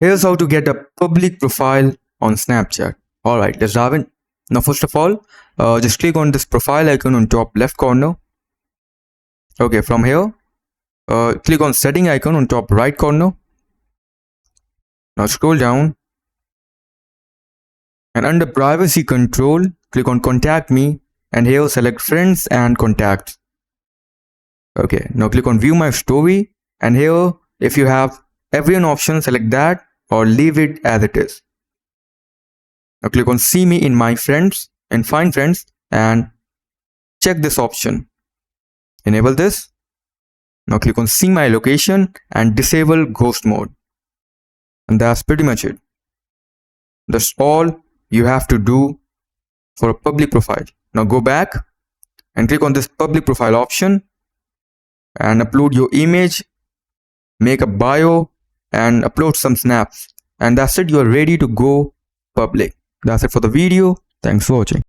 Here's how to get a public profile on Snapchat. Alright, let's dive in. Now, first of all, just click on this profile icon on top left corner. Okay, from here, click on setting icon on top right corner. Now scroll down and under privacy control, click on contact me and here select friends and contacts. Okay, now click on view my story and here if you have everyone option, select that or leave it as it is. Now click on see me in my friends and find friends and check this option. Enable this. Now click on see my location and disable ghost mode. And that's pretty much it. That's all you have to do for a public profile. Now go back and click on this public profile option and upload your image, make a bio and upload some snaps. And that's it, you're ready to go public. That's it for the video. Thanks for watching.